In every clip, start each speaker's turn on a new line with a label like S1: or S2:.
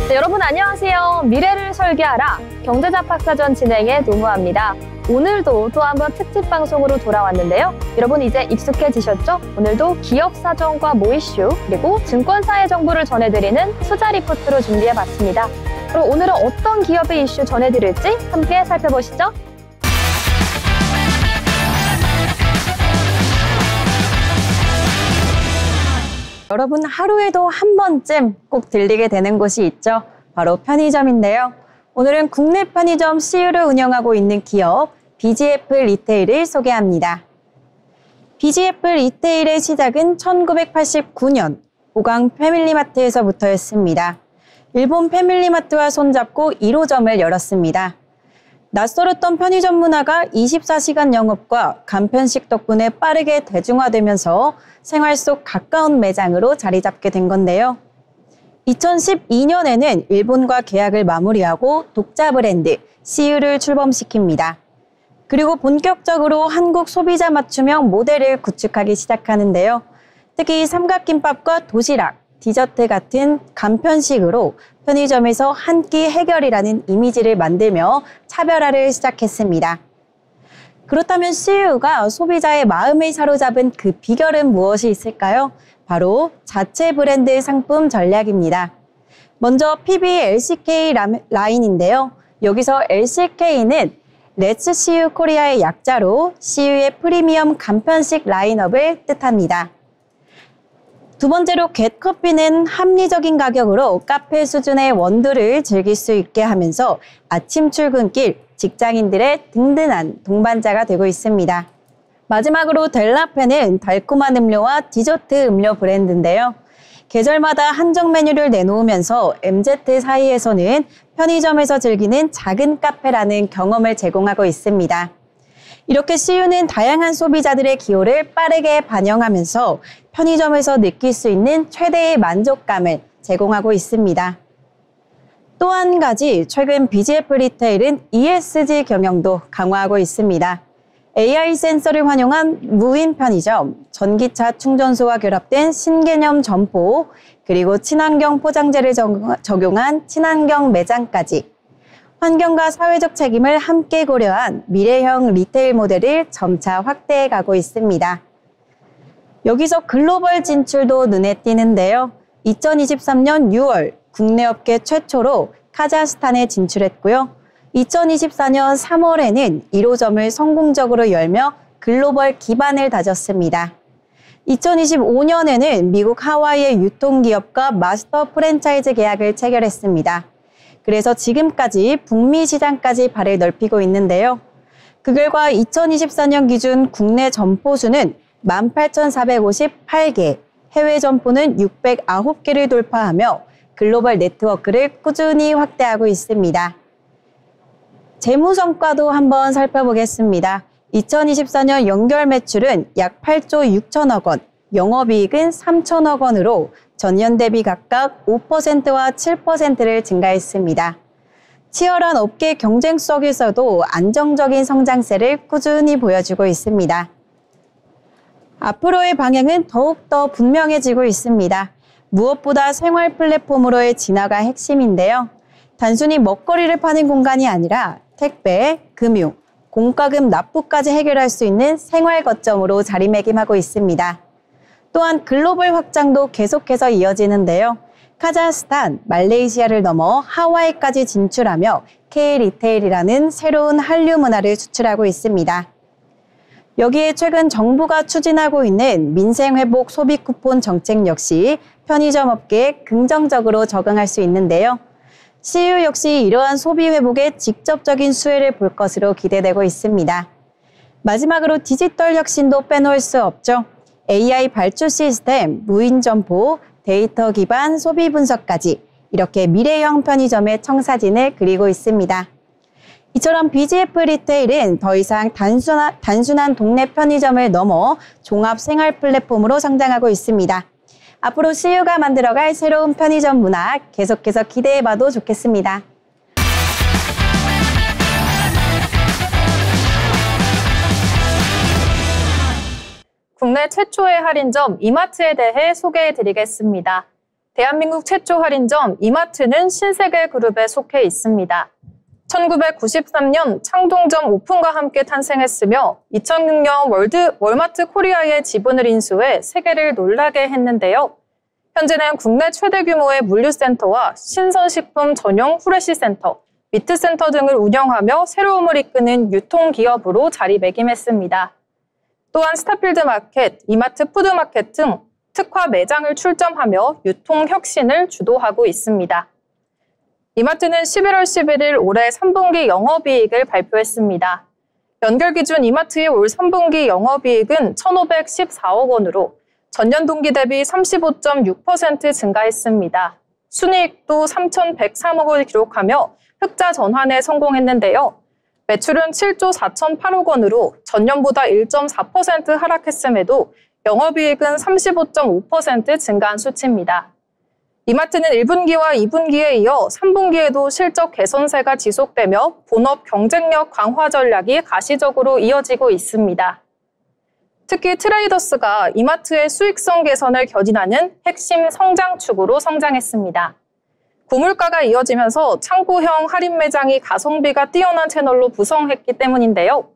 S1: 네, 여러분 안녕하세요. 미래를 설계하라 경제잡학사전 진행의 노무아입니다. 오늘도 또 한번 특집 방송으로 돌아왔는데요. 여러분 이제 익숙해지셨죠? 오늘도 기업 사정과 모 이슈 그리고 증권사의 정보를 전해드리는 투자 리포트로 준비해봤습니다. 그럼 오늘은 어떤 기업의 이슈 전해드릴지 함께 살펴보시죠.
S2: 여러분 하루에도 한 번쯤 꼭 들리게 되는 곳이 있죠. 바로 편의점인데요. 오늘은 국내 편의점 CU를 운영하고 있는 기업 BGF 리테일을 소개합니다. BGF 리테일의 시작은 1989년 보강 패밀리마트에서부터였습니다. 일본 패밀리마트와 손잡고 1호점을 열었습니다. 낯설었던 편의점 문화가 24시간 영업과 간편식 덕분에 빠르게 대중화되면서 생활 속 가까운 매장으로 자리 잡게 된 건데요. 2012년에는 일본과 계약을 마무리하고 독자 브랜드 CU를 출범시킵니다. 그리고 본격적으로 한국 소비자 맞춤형 모델을 구축하기 시작하는데요. 특히 삼각김밥과 도시락, 디저트 같은 간편식으로 편의점에서 한 끼 해결이라는 이미지를 만들며 차별화를 시작했습니다. 그렇다면 CU가 소비자의 마음을 사로잡은 그 비결은 무엇이 있을까요? 바로 자체 브랜드 상품 전략입니다. 먼저 PB LCK 라인인데요. 여기서 LCK는 Let's CU 코리아의 약자로 CU의 프리미엄 간편식 라인업을 뜻합니다. 두 번째로 겟커피는 합리적인 가격으로 카페 수준의 원두를 즐길 수 있게 하면서 아침 출근길 직장인들의 든든한 동반자가 되고 있습니다. 마지막으로 델라페는 달콤한 음료와 디저트 음료 브랜드인데요. 계절마다 한정 메뉴를 내놓으면서 MZ 사이에서는 편의점에서 즐기는 작은 카페라는 경험을 제공하고 있습니다. 이렇게 CU는 다양한 소비자들의 기호를 빠르게 반영하면서 편의점에서 느낄 수 있는 최대의 만족감을 제공하고 있습니다. 또 한 가지 최근 BGF 리테일은 ESG 경영도 강화하고 있습니다. AI 센서를 활용한 무인 편의점, 전기차 충전소와 결합된 신개념 점포, 그리고 친환경 포장재를 적용한 친환경 매장까지 환경과 사회적 책임을 함께 고려한 미래형 리테일 모델을 점차 확대해 가고 있습니다. 여기서 글로벌 진출도 눈에 띄는데요. 2023년 6월 국내 업계 최초로 카자흐스탄에 진출했고요. 2024년 3월에는 1호점을 성공적으로 열며 글로벌 기반을 다졌습니다. 2025년에는 미국 하와이의 유통기업과 마스터 프랜차이즈 계약을 체결했습니다. 그래서 지금까지 북미 시장까지 발을 넓히고 있는데요. 그 결과 2024년 기준 국내 점포 수는 18,458개, 해외 점포는 609개를 돌파하며 글로벌 네트워크를 꾸준히 확대하고 있습니다. 재무 성과도 한번 살펴보겠습니다. 2024년 연결 매출은 약 8조 6천억 원, 영업이익은 3천억 원으로 전년 대비 각각 5%와 7%를 증가했습니다. 치열한 업계 경쟁 속에서도 안정적인 성장세를 꾸준히 보여주고 있습니다. 앞으로의 방향은 더욱더 분명해지고 있습니다. 무엇보다 생활 플랫폼으로의 진화가 핵심인데요. 단순히 먹거리를 파는 공간이 아니라 택배, 금융, 공과금 납부까지 해결할 수 있는 생활 거점으로 자리매김하고 있습니다. 또한 글로벌 확장도 계속해서 이어지는데요. 카자흐스탄, 말레이시아를 넘어 하와이까지 진출하며 K-리테일이라는 새로운 한류 문화를 수출하고 있습니다. 여기에 최근 정부가 추진하고 있는 민생회복 소비 쿠폰 정책 역시 편의점 업계에 긍정적으로 적응할 수 있는데요. CU 역시 이러한 소비 회복에 직접적인 수혜를 볼 것으로 기대되고 있습니다. 마지막으로 디지털 혁신도 빼놓을 수 없죠. AI 발주 시스템, 무인 점포, 데이터 기반 소비 분석까지 이렇게 미래형 편의점의 청사진을 그리고 있습니다. 이처럼 BGF 리테일은 더 이상 단순한 동네 편의점을 넘어 종합 생활 플랫폼으로 성장하고 있습니다. 앞으로 CU가 만들어갈 새로운 편의점 문화 계속해서 기대해봐도 좋겠습니다.
S1: 국내 최초의 할인점 이마트에 대해 소개해드리겠습니다.
S3: 대한민국 최초 할인점 이마트는 신세계그룹에 속해 있습니다. 1993년 창동점 오픈과 함께 탄생했으며 2006년 월마트 코리아의 지분을 인수해 세계를 놀라게 했는데요. 현재는 국내 최대 규모의 물류센터와 신선식품 전용 후레쉬 센터, 미트센터 등을 운영하며 새로움을 이끄는 유통기업으로 자리매김했습니다. 또한 스타필드 마켓, 이마트 푸드마켓 등 특화 매장을 출점하며 유통 혁신을 주도하고 있습니다. 이마트는 11월 11일 올해 3분기 영업이익을 발표했습니다. 연결 기준 이마트의 올 3분기 영업이익은 1,514억 원으로 전년 동기 대비 35.6% 증가했습니다. 순이익도 3,103억 원을 기록하며 흑자 전환에 성공했는데요. 매출은 7조 4,008억 원으로 전년보다 1.4% 하락했음에도 영업이익은 35.5% 증가한 수치입니다. 이마트는 1분기와 2분기에 이어 3분기에도 실적 개선세가 지속되며 본업 경쟁력 강화 전략이 가시적으로 이어지고 있습니다. 특히 트레이더스가 이마트의 수익성 개선을 견인하는 핵심 성장축으로 성장했습니다. 고물가가 이어지면서 창고형 할인 매장이 가성비가 뛰어난 채널로 부성했기 때문인데요.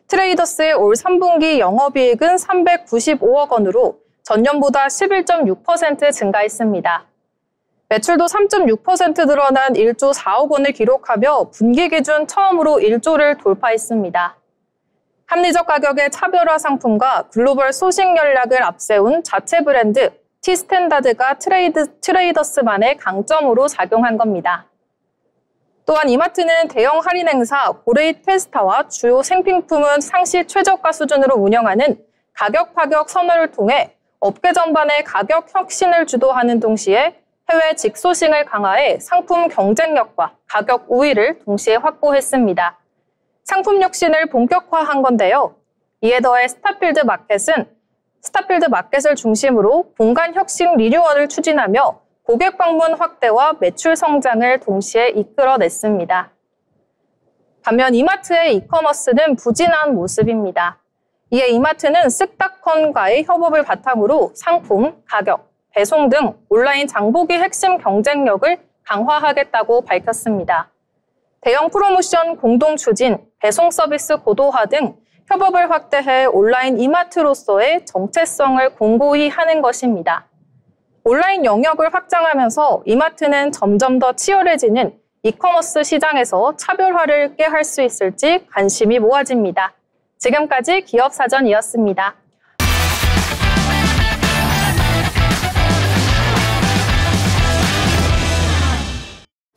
S3: 트레이더스의 올 3분기 영업이익은 395억 원으로 전년보다 11.6% 증가했습니다. 매출도 3.6% 늘어난 1조 4억 원을 기록하며 분기 기준 처음으로 1조를 돌파했습니다. 합리적 가격의 차별화 상품과 글로벌 소싱 전략을 앞세운 자체 브랜드 티스탠다드가 트레이더스만의 강점으로 작용한 겁니다. 또한 이마트는 대형 할인 행사 고레잇 페스타와 주요 생필품은 상시 최저가 수준으로 운영하는 가격 파격 선언을 통해 업계 전반의 가격 혁신을 주도하는 동시에 해외 직소싱을 강화해 상품 경쟁력과 가격 우위를 동시에 확보했습니다. 상품 혁신을 본격화한 건데요. 이에 더해 스타필드 마켓을 중심으로 공간 혁신 리뉴얼을 추진하며 고객 방문 확대와 매출 성장을 동시에 이끌어냈습니다. 반면 이마트의 이커머스는 부진한 모습입니다. 이에 이마트는 쓱닷컴과의 협업을 바탕으로 상품, 가격, 배송 등 온라인 장보기 핵심 경쟁력을 강화하겠다고 밝혔습니다. 대형 프로모션 공동 추진, 배송 서비스 고도화 등 협업을 확대해 온라인 이마트로서의 정체성을 공고히 하는 것입니다. 온라인 영역을 확장하면서 이마트는 점점 더 치열해지는 이커머스 시장에서 차별화를 꾀할 수 있을지 관심이 모아집니다. 지금까지 기업사전이었습니다.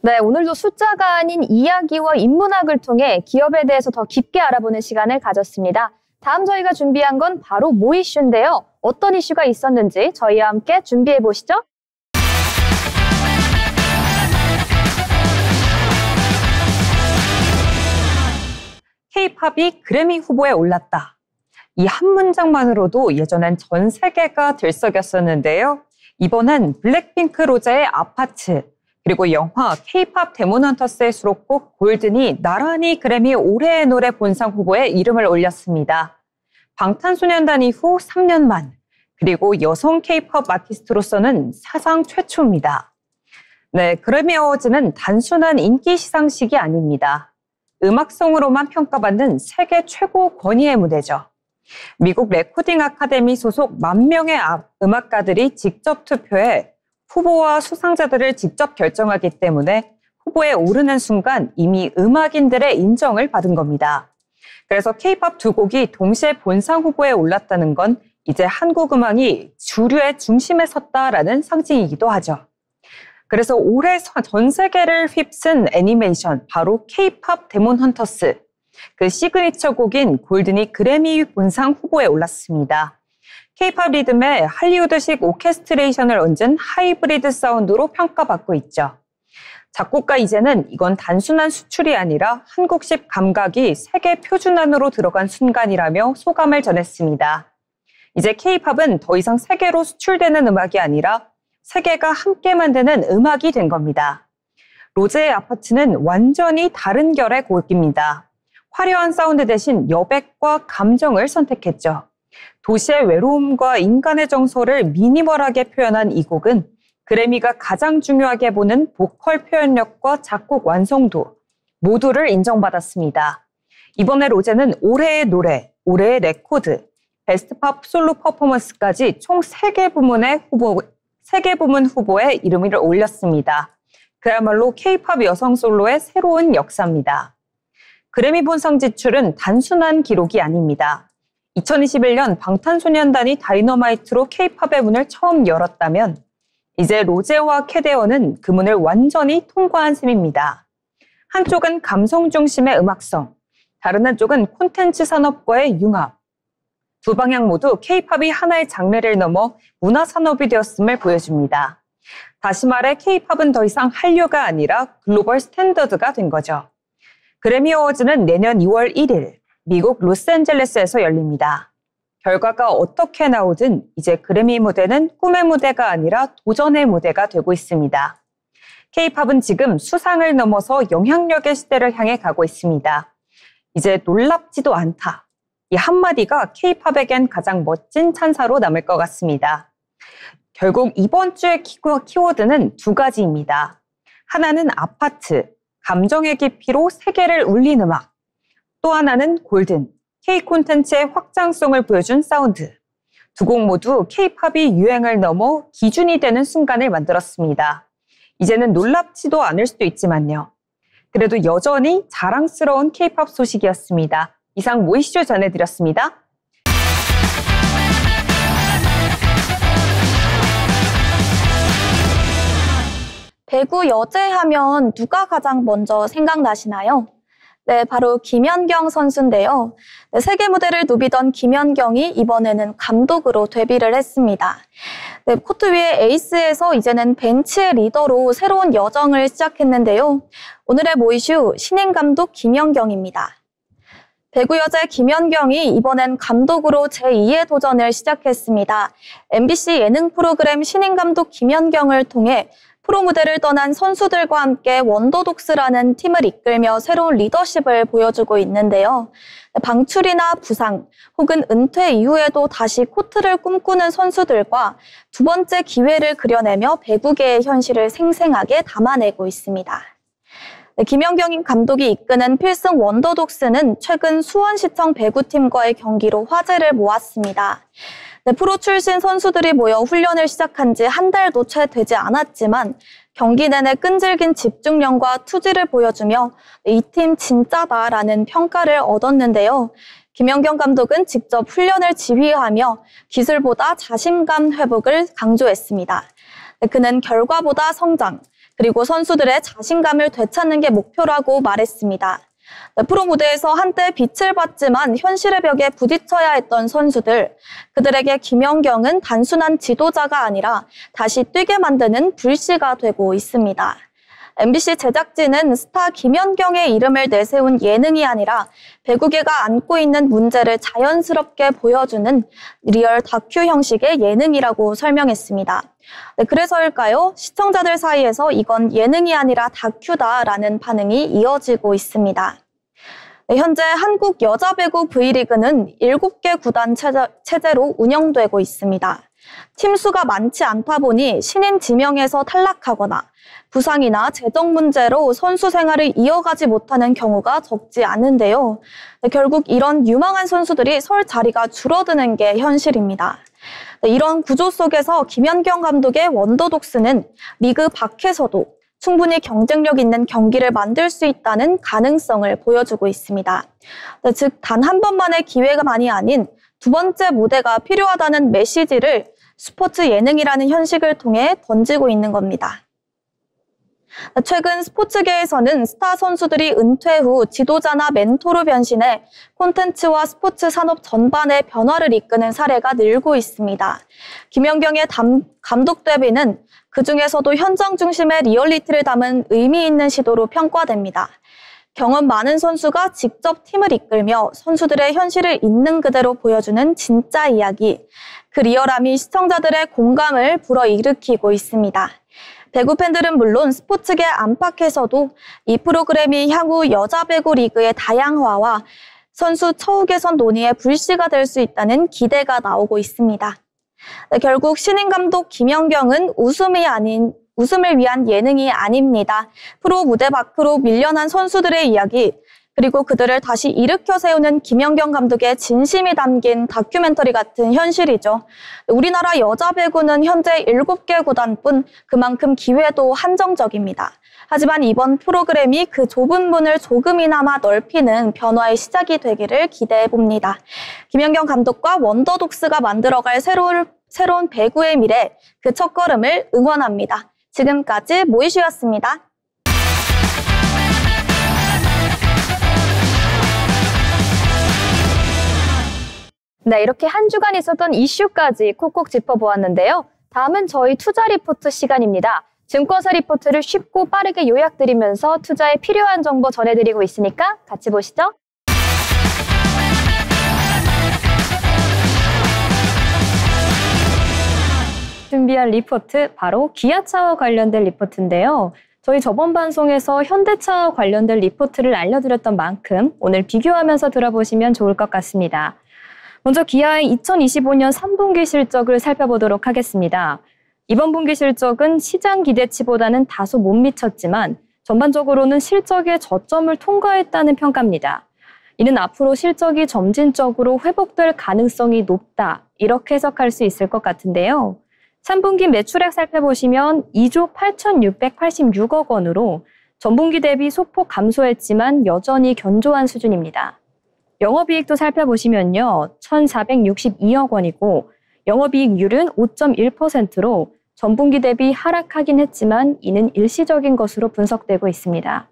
S1: 네, 오늘도 숫자가 아닌 이야기와 인문학을 통해 기업에 대해서 더 깊게 알아보는 시간을 가졌습니다. 다음 저희가 준비한 건 바로 모 이슈인데요. 어떤 이슈가 있었는지 저희와 함께 준비해 보시죠.
S4: K-팝이 그래미 후보에 올랐다. 이 한 문장만으로도 예전엔 전 세계가 들썩였었는데요. 이번엔 블랙핑크 로제의 아파트, 그리고 영화 K-팝 데몬헌터스의 수록곡 골든이 나란히 그래미 올해의 노래 본상 후보에 이름을 올렸습니다. 방탄소년단 이후 3년 만, 그리고 여성 K-팝 아티스트로서는 사상 최초입니다. 네, 그래미 어워즈는 단순한 인기 시상식이 아닙니다. 음악성으로만 평가받는 세계 최고 권위의 무대죠. 미국 레코딩 아카데미 소속 10,000명의 음악가들이 직접 투표해 후보와 수상자들을 직접 결정하기 때문에 후보에 오르는 순간 이미 음악인들의 인정을 받은 겁니다. 그래서 K-팝 두 곡이 동시에 본상 후보에 올랐다는 건 이제 한국 음악이 주류의 중심에 섰다라는 상징이기도 하죠. 그래서 올해 전 세계를 휩쓴 애니메이션, 바로 K-팝 데몬헌터스. 그 시그니처 곡인 골든이 그래미 본상 후보에 올랐습니다. K-팝 리듬에 할리우드식 오케스트레이션을 얹은 하이브리드 사운드로 평가받고 있죠. 작곡가 이제는 이건 단순한 수출이 아니라 한국식 감각이 세계 표준 안으로 들어간 순간이라며 소감을 전했습니다. 이제 K-팝은 더 이상 세계로 수출되는 음악이 아니라 세계가 함께 만드는 음악이 된 겁니다. 로제의 아파트는 완전히 다른 결의 곡입니다. 화려한 사운드 대신 여백과 감정을 선택했죠. 도시의 외로움과 인간의 정서를 미니멀하게 표현한 이 곡은 그래미가 가장 중요하게 보는 보컬 표현력과 작곡 완성도 모두를 인정받았습니다. 이번에 로제는 올해의 노래, 올해의 레코드, 베스트 팝 솔로 퍼포먼스까지 총 3개 부문 후보에 이름을 올렸습니다. 그야말로 K-팝 여성 솔로의 새로운 역사입니다. 그래미 본상 지출은 단순한 기록이 아닙니다. 2021년 방탄소년단이 다이너마이트로 K-팝의 문을 처음 열었다면 이제 로제와 캐데어는 그 문을 완전히 통과한 셈입니다. 한쪽은 감성 중심의 음악성, 다른 한쪽은 콘텐츠 산업과의 융합. 두 방향 모두 K-팝이 하나의 장르를 넘어 문화 산업이 되었음을 보여줍니다. 다시 말해 K-팝은 더 이상 한류가 아니라 글로벌 스탠더드가 된 거죠. 그래미 어워즈는 내년 2월 1일 미국 로스앤젤레스에서 열립니다. 결과가 어떻게 나오든 이제 그래미 무대는 꿈의 무대가 아니라 도전의 무대가 되고 있습니다. K-팝은 지금 수상을 넘어서 영향력의 시대를 향해 가고 있습니다. 이제 놀랍지도 않다. 이 한마디가 K-팝에겐 가장 멋진 찬사로 남을 것 같습니다. 결국 이번 주의 키워드는 2가지입니다. 하나는 아파트, 감정의 깊이로 세계를 울린 음악. 또 하나는 골든, K-콘텐츠의 확장성을 보여준 사운드. 두 곡 모두 K-팝이 유행을 넘어 기준이 되는 순간을 만들었습니다. 이제는 놀랍지도 않을 수도 있지만요. 그래도 여전히 자랑스러운 K-팝 소식이었습니다. 이상 모이쇼 전해드렸습니다.
S1: 배구 여제 하면 누가 가장 먼저 생각나시나요? 네, 바로 김연경 선수인데요. 네, 세계 무대를 누비던 김연경이 이번에는 감독으로 데뷔를 했습니다. 네, 코트 위의 에이스에서 이제는 벤치의 리더로 새로운 여정을 시작했는데요. 오늘의 모이슈 신인 감독 김연경입니다. 배구 여제 김연경이 이번엔 감독으로 제2의 도전을 시작했습니다. MBC 예능 프로그램 신인 감독 김연경을 통해 프로 무대를 떠난 선수들과 함께 원더독스라는 팀을 이끌며 새로운 리더십을 보여주고 있는데요. 방출이나 부상 혹은 은퇴 이후에도 다시 코트를 꿈꾸는 선수들과 두 번째 기회를 그려내며 배구계의 현실을 생생하게 담아내고 있습니다. 김연경 감독이 이끄는 필승 원더독스는 최근 수원시청 배구팀과의 경기로 화제를 모았습니다. 프로 출신 선수들이 모여 훈련을 시작한 지 한 달도 채 되지 않았지만 경기 내내 끈질긴 집중력과 투지를 보여주며 이 팀 진짜다라는 평가를 얻었는데요. 김연경 감독은 직접 훈련을 지휘하며 기술보다 자신감 회복을 강조했습니다. 그는 결과보다 성장, 그리고 선수들의 자신감을 되찾는 게 목표라고 말했습니다. 프로 무대에서 한때 빛을 봤지만 현실의 벽에 부딪혀야 했던 선수들, 그들에게 김연경은 단순한 지도자가 아니라 다시 뛰게 만드는 불씨가 되고 있습니다. MBC 제작진은 스타 김연경의 이름을 내세운 예능이 아니라 배구계가 안고 있는 문제를 자연스럽게 보여주는 리얼 다큐 형식의 예능이라고 설명했습니다. 네, 그래서일까요? 시청자들 사이에서 이건 예능이 아니라 다큐다라는 반응이 이어지고 있습니다. 네, 현재 한국 여자배구 V리그는 7개 구단 체제로 운영되고 있습니다. 팀 수가 많지 않다 보니 신인 지명에서 탈락하거나 부상이나 재정 문제로 선수 생활을 이어가지 못하는 경우가 적지 않은데요. 네, 결국 이런 유망한 선수들이 설 자리가 줄어드는 게 현실입니다. 네, 이런 구조 속에서 김연경 감독의 원더독스는 리그 밖에서도 충분히 경쟁력 있는 경기를 만들 수 있다는 가능성을 보여주고 있습니다. 네, 즉, 단 한 번만의 기회가만이 아닌 두 번째 무대가 필요하다는 메시지를 스포츠 예능이라는 현식을 통해 던지고 있는 겁니다. 최근 스포츠계에서는 스타 선수들이 은퇴 후 지도자나 멘토로 변신해 콘텐츠와 스포츠 산업 전반의 변화를 이끄는 사례가 늘고 있습니다. 김연경의 감독 데뷔는 그중에서도 현장 중심의 리얼리티를 담은 의미 있는 시도로 평가됩니다. 경험 많은 선수가 직접 팀을 이끌며 선수들의 현실을 있는 그대로 보여주는 진짜 이야기, 그 리얼함이 시청자들의 공감을 불어일으키고 있습니다. 배구 팬들은 물론 스포츠계 안팎에서도 이 프로그램이 향후 여자 배구 리그의 다양화와 선수 처우 개선 논의의 불씨가 될 수 있다는 기대가 나오고 있습니다.
S5: 네, 결국 신인 감독 김연경은 웃음을 위한 예능이 아닙니다. 프로 무대 밖으로 밀려난 선수들의 이야기, 그리고 그들을 다시 일으켜 세우는 김연경 감독의 진심이 담긴 다큐멘터리 같은 현실이죠. 우리나라 여자 배구는 현재 7개 구단뿐, 그만큼 기회도 한정적입니다. 하지만 이번 프로그램이 그 좁은 문을 조금이나마 넓히는 변화의 시작이 되기를 기대해봅니다. 김연경 감독과 원더독스가 만들어갈 새로운 배구의 미래, 그 첫걸음을 응원합니다. 지금까지 모이슈였습니다.
S1: 네, 이렇게 한 주간 있었던 이슈까지 콕콕 짚어보았는데요. 다음은 저희 투자 리포트 시간입니다. 증권사 리포트를 쉽고 빠르게 요약드리면서 투자에 필요한 정보 전해드리고 있으니까 같이 보시죠. 준비한 리포트, 바로 기아차와 관련된 리포트인데요. 저희 저번 방송에서 현대차와 관련된 리포트를 알려드렸던 만큼 오늘 비교하면서 들어보시면 좋을 것 같습니다. 먼저 기아의 2025년 3분기 실적을 살펴보도록 하겠습니다. 이번 분기 실적은 시장 기대치보다는 다소 못 미쳤지만 전반적으로는 실적의 저점을 통과했다는 평가입니다. 이는 앞으로 실적이 점진적으로 회복될 가능성이 높다, 이렇게 해석할 수 있을 것 같은데요. 3분기 매출액 살펴보시면 2조 8,686억 원으로 전분기 대비 소폭 감소했지만 여전히 견조한 수준입니다. 영업이익도 살펴보시면요, 1,462억 원이고 영업이익률은 5.1%로 전분기 대비 하락하긴 했지만 이는 일시적인 것으로 분석되고 있습니다.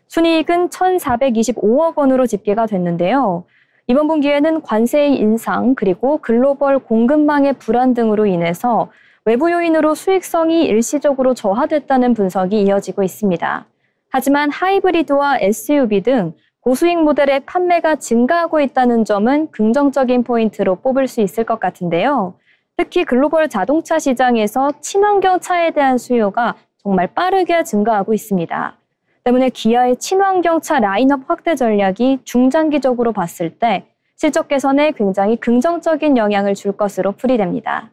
S1: 순이익은 1,425억 원으로 집계가 됐는데요. 이번 분기에는 관세의 인상 그리고 글로벌 공급망의 불안 등으로 인해서 외부 요인으로 수익성이 일시적으로 저하됐다는 분석이 이어지고 있습니다. 하지만 하이브리드와 SUV 등 고수익 모델의 판매가 증가하고 있다는 점은 긍정적인 포인트로 뽑을 수 있을 것 같은데요. 특히 글로벌 자동차 시장에서 친환경 차에 대한 수요가 정말 빠르게 증가하고 있습니다. 때문에 기아의 친환경 차 라인업 확대 전략이 중장기적으로 봤을 때 실적 개선에 굉장히 긍정적인 영향을 줄 것으로 풀이됩니다.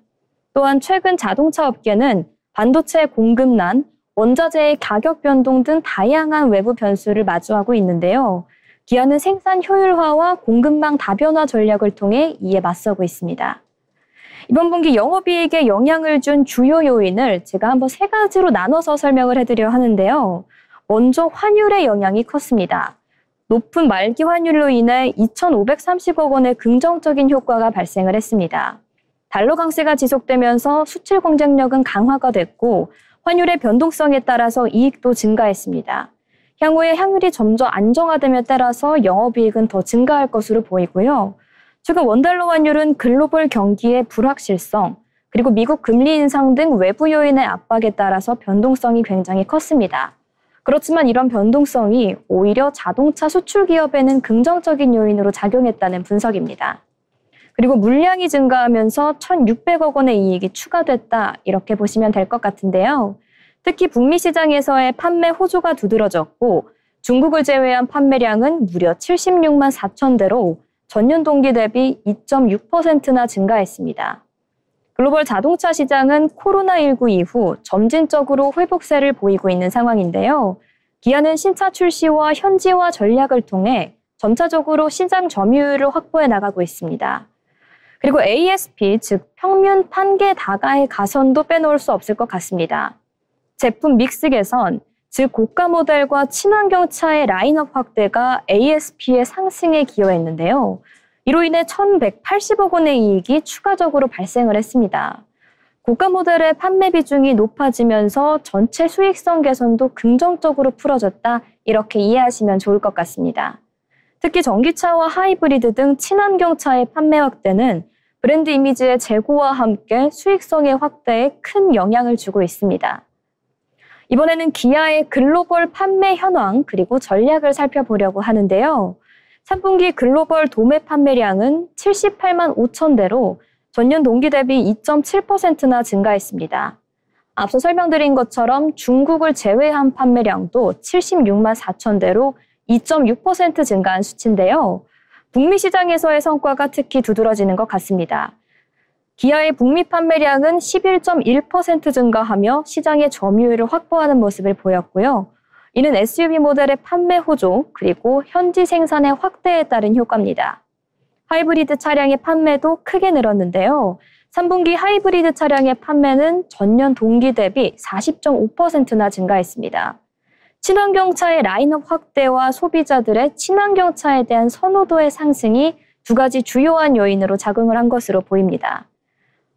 S1: 또한 최근 자동차 업계는 반도체 공급난, 원자재의 가격 변동 등 다양한 외부 변수를 마주하고 있는데요. 기아는 생산 효율화와 공급망 다변화 전략을 통해 이에 맞서고 있습니다. 이번 분기 영업이익에 영향을 준 주요 요인을 제가 한번 3가지로 나눠서 설명을 해드려 하는데요. 먼저 환율의 영향이 컸습니다. 높은 말기 환율로 인해 2,530억 원의 긍정적인 효과가 발생을 했습니다. 달러 강세가 지속되면서 수출 경쟁력은 강화가 됐고 환율의 변동성에 따라서 이익도 증가했습니다. 향후에 환율이 점점 안정화됨에 따라서 영업이익은 더 증가할 것으로 보이고요. 최근 원달러 환율은 글로벌 경기의 불확실성, 그리고 미국 금리 인상 등 외부 요인의 압박에 따라서 변동성이 굉장히 컸습니다. 그렇지만 이런 변동성이 오히려 자동차 수출 기업에는 긍정적인 요인으로 작용했다는 분석입니다. 그리고 물량이 증가하면서 1,600억 원의 이익이 추가됐다, 이렇게 보시면 될 것 같은데요. 특히 북미 시장에서의 판매 호조가 두드러졌고 중국을 제외한 판매량은 무려 76만 4천 대로 전년 동기 대비 2.6%나 증가했습니다. 글로벌 자동차 시장은 코로나19 이후 점진적으로 회복세를 보이고 있는 상황인데요. 기아는 신차 출시와 현지화 전략을 통해 점차적으로 시장 점유율을 확보해 나가고 있습니다. 그리고 ASP, 즉 평균 판계 다가의 가선도 빼놓을 수 없을 것 같습니다. 제품 믹스 개선, 즉 고가 모델과 친환경 차의 라인업 확대가 ASP의 상승에 기여했는데요. 이로 인해 1,180억 원의 이익이 추가적으로 발생을 했습니다. 고가 모델의 판매 비중이 높아지면서 전체 수익성 개선도 긍정적으로 풀어졌다, 이렇게 이해하시면 좋을 것 같습니다. 특히 전기차와 하이브리드 등 친환경 차의 판매 확대는 브랜드 이미지의 재고와 함께 수익성의 확대에 큰 영향을 주고 있습니다. 이번에는 기아의 글로벌 판매 현황 그리고 전략을 살펴보려고 하는데요. 3분기 글로벌 도매 판매량은 78만 5천 대로 전년 동기 대비 2.7%나 증가했습니다. 앞서 설명드린 것처럼 중국을 제외한 판매량도 76만 4천 대로 2.6% 증가한 수치인데요. 북미 시장에서의 성과가 특히 두드러지는 것 같습니다. 기아의 북미 판매량은 11.1% 증가하며 시장의 점유율을 확보하는 모습을 보였고요. 이는 SUV 모델의 판매 호조 그리고 현지 생산의 확대에 따른 효과입니다. 하이브리드 차량의 판매도 크게 늘었는데요. 3분기 하이브리드 차량의 판매는 전년 동기 대비 40.5%나 증가했습니다. 친환경차의 라인업 확대와 소비자들의 친환경차에 대한 선호도의 상승이 두 가지 주요한 요인으로 작용을 한 것으로 보입니다.